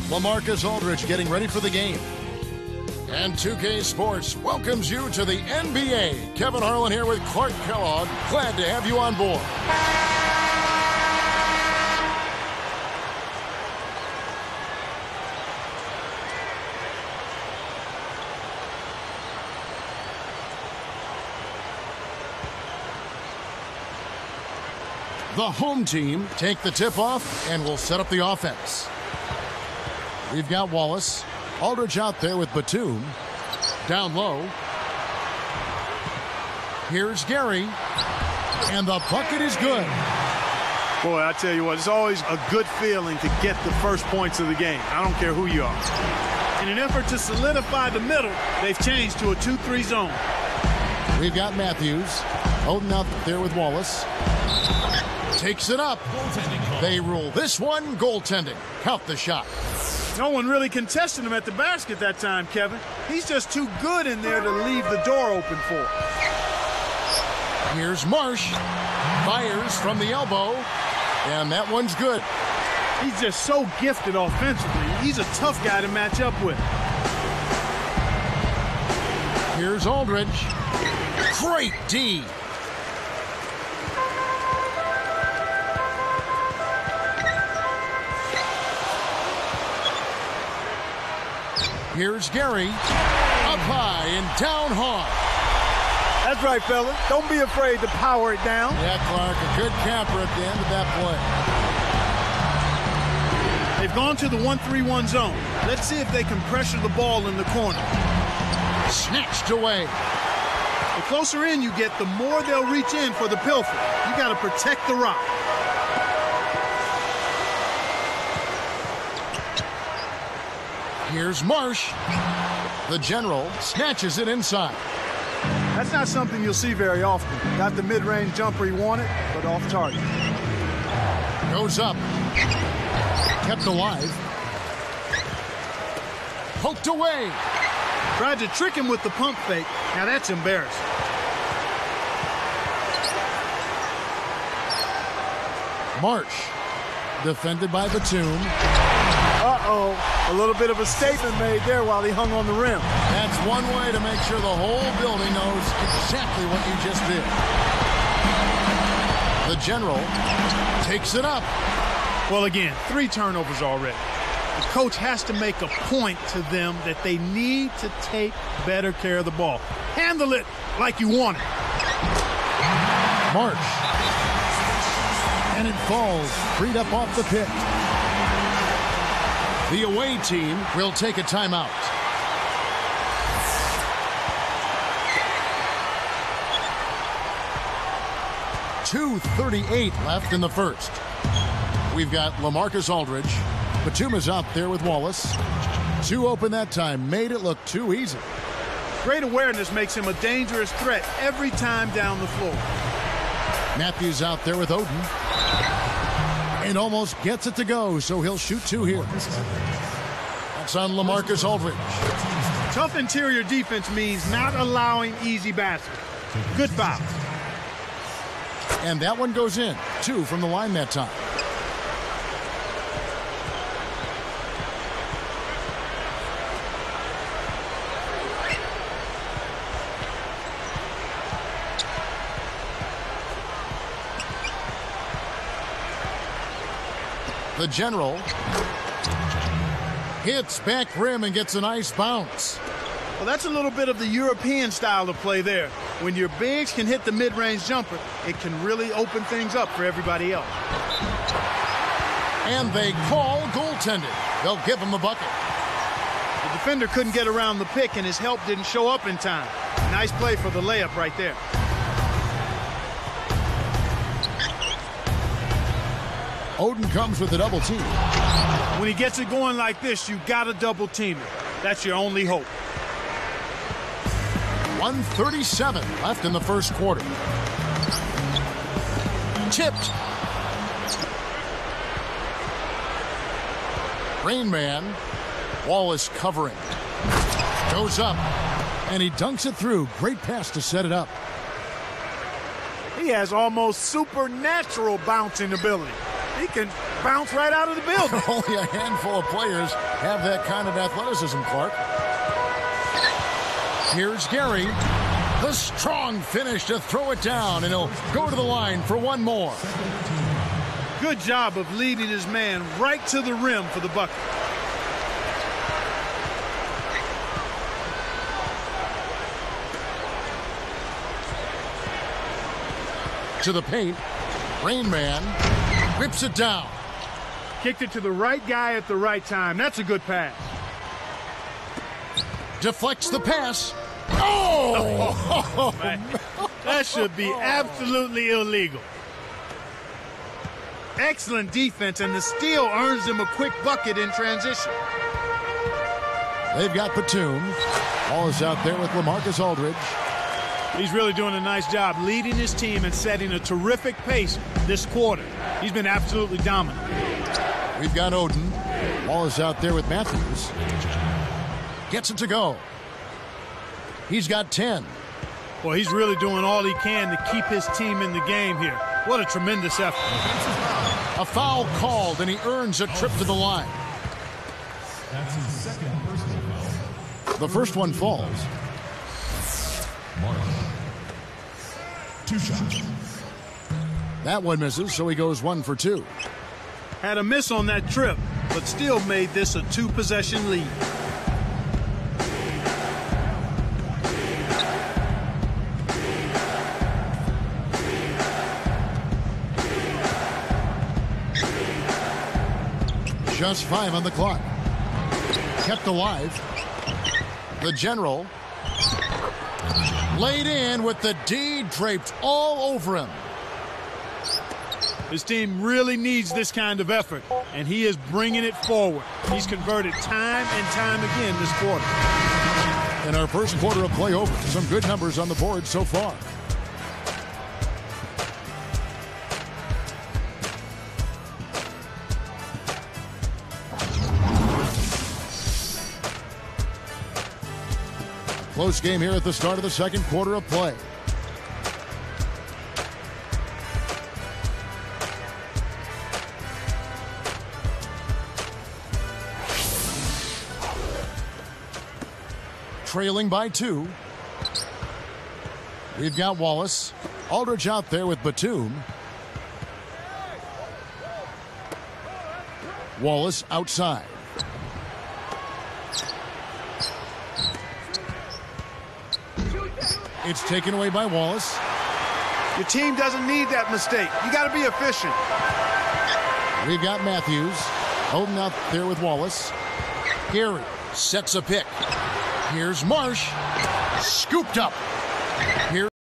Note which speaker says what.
Speaker 1: LaMarcus Aldridge getting ready for the game. And 2K Sports welcomes you to the NBA. Kevin Harlan here with Clark Kellogg. Glad to have you on board. The home team take the tip-off and will set up the offense. We've got Wallace. Aldridge out there with Batum. Down low. Here's Gary. And the bucket is good.
Speaker 2: Boy, I tell you what, it's always a good feeling to get the first points of the game. I don't care who you are. In an effort to solidify the middle, they've changed to a 2-3 zone.
Speaker 1: We've got Matthews. Holding out there with Wallace. Takes it up. They rule this one goaltending. Count the shot.
Speaker 2: No one really contested him at the basket that time, Kevin. He's just too good in there to leave the door open for.
Speaker 1: Here's Marsh. Fires from the elbow. And that one's good.
Speaker 2: He's just so gifted offensively. He's a tough guy to match up with.
Speaker 1: Here's Aldridge. Great D. Here's Gary, up high and down hard.
Speaker 2: That's right, fella. Don't be afraid to power it down.
Speaker 1: Yeah, Clark, a good camper at the end of that
Speaker 2: play. They've gone to the 1-3-1 zone. Let's see if they can pressure the ball in the corner.
Speaker 1: Snatched away.
Speaker 2: The closer in you get, the more they'll reach in for the pilfer. You got to protect the rock.
Speaker 1: Here's Marsh. The general snatches it inside.
Speaker 2: That's not something you'll see very often. Got the mid-range jumper he wanted, but off target.
Speaker 1: Goes up. Kept alive. Poked away.
Speaker 2: Tried to trick him with the pump fake. Now that's embarrassing.
Speaker 1: Marsh. Defended by Batum.
Speaker 2: Uh-oh. A little bit of a statement made there while he hung on the rim.
Speaker 1: That's one way to make sure the whole building knows exactly what you just did. The general takes it up.
Speaker 2: Well, again, 3 turnovers already. The coach has to make a point to them that they need to take better care of the ball. Handle it like you want it.
Speaker 1: Marsh. And it falls, freed up off the pick. The away team will take a timeout. .238 left in the first. We've got LaMarcus Aldridge. Batum is out there with Wallace. 2 open that time. Made it look too easy.
Speaker 2: Great awareness makes him a dangerous threat every time down the floor.
Speaker 1: Matthews out there with Oden. And almost gets it to go, so he'll shoot 2 here. That's on LaMarcus Aldridge.
Speaker 2: Tough interior defense means not allowing easy baskets. Good foul.
Speaker 1: And that one goes in. 2 from the line that time. The general hits back rim and gets a nice bounce.
Speaker 2: Well, that's a little bit of the European style of play there. When your bigs can hit the mid-range jumper, it can really open things up for everybody else.
Speaker 1: And they call goaltending. They'll give him the bucket.
Speaker 2: The defender couldn't get around the pick, and his help didn't show up in time. Nice play for the layup right there.
Speaker 1: Oden comes with a double team.
Speaker 2: When he gets it going like this, you got to double team it. That's your only hope.
Speaker 1: 1:37 left in the first quarter. Tipped. Rain Man. Wallace covering. Goes up. And he dunks it through. Great pass to set it up.
Speaker 2: He has almost supernatural bouncing ability. He can bounce right out of the building.
Speaker 1: Only a handful of players have that kind of athleticism, Clark. Here's Gary. The strong finish to throw it down, and he'll go to the line for one more.
Speaker 2: Good job of leading his man right to the rim for the bucket.
Speaker 1: To the paint. Rain Man whips it down.
Speaker 2: Kicked it to the right guy at the right time. That's a good pass.
Speaker 1: Deflects the pass. Oh!
Speaker 2: That should be absolutely illegal. Excellent defense, and the steal earns them a quick bucket in transition.
Speaker 1: They've got Batum. Ball is out there with LaMarcus Aldridge.
Speaker 2: He's really doing a nice job leading his team and setting a terrific pace this quarter. He's been absolutely dominant.
Speaker 1: We've got Oden. Ball is out there with Matthews. Gets it to go. He's got 10.
Speaker 2: Well, he's really doing all he can to keep his team in the game here. What a tremendous effort.
Speaker 1: A foul called, and he earns a trip to the line.
Speaker 3: That's his second personal foul.
Speaker 1: The first one falls.
Speaker 3: Mark. 2 shots.
Speaker 1: That one misses, so he goes 1 for 2.
Speaker 2: Had a miss on that trip, but still made this a 2-possession lead.
Speaker 1: Just 5 on the clock. Kept alive. The General laid in with the D draped all over him.
Speaker 2: His team really needs this kind of effort, and he is bringing it forward. He's converted time and time again this quarter.
Speaker 1: In our first quarter of play over, some good numbers on the board so far. Close game here at the start of the second quarter of play. Trailing by 2. We've got Wallace. Aldridge out there with Batum. Wallace outside. It's taken away by Wallace.
Speaker 2: Your team doesn't need that mistake. You got to be efficient.
Speaker 1: We've got Matthews. Oden out there with Wallace. Gary sets a pick. Here's Marsh. Scooped up. Here.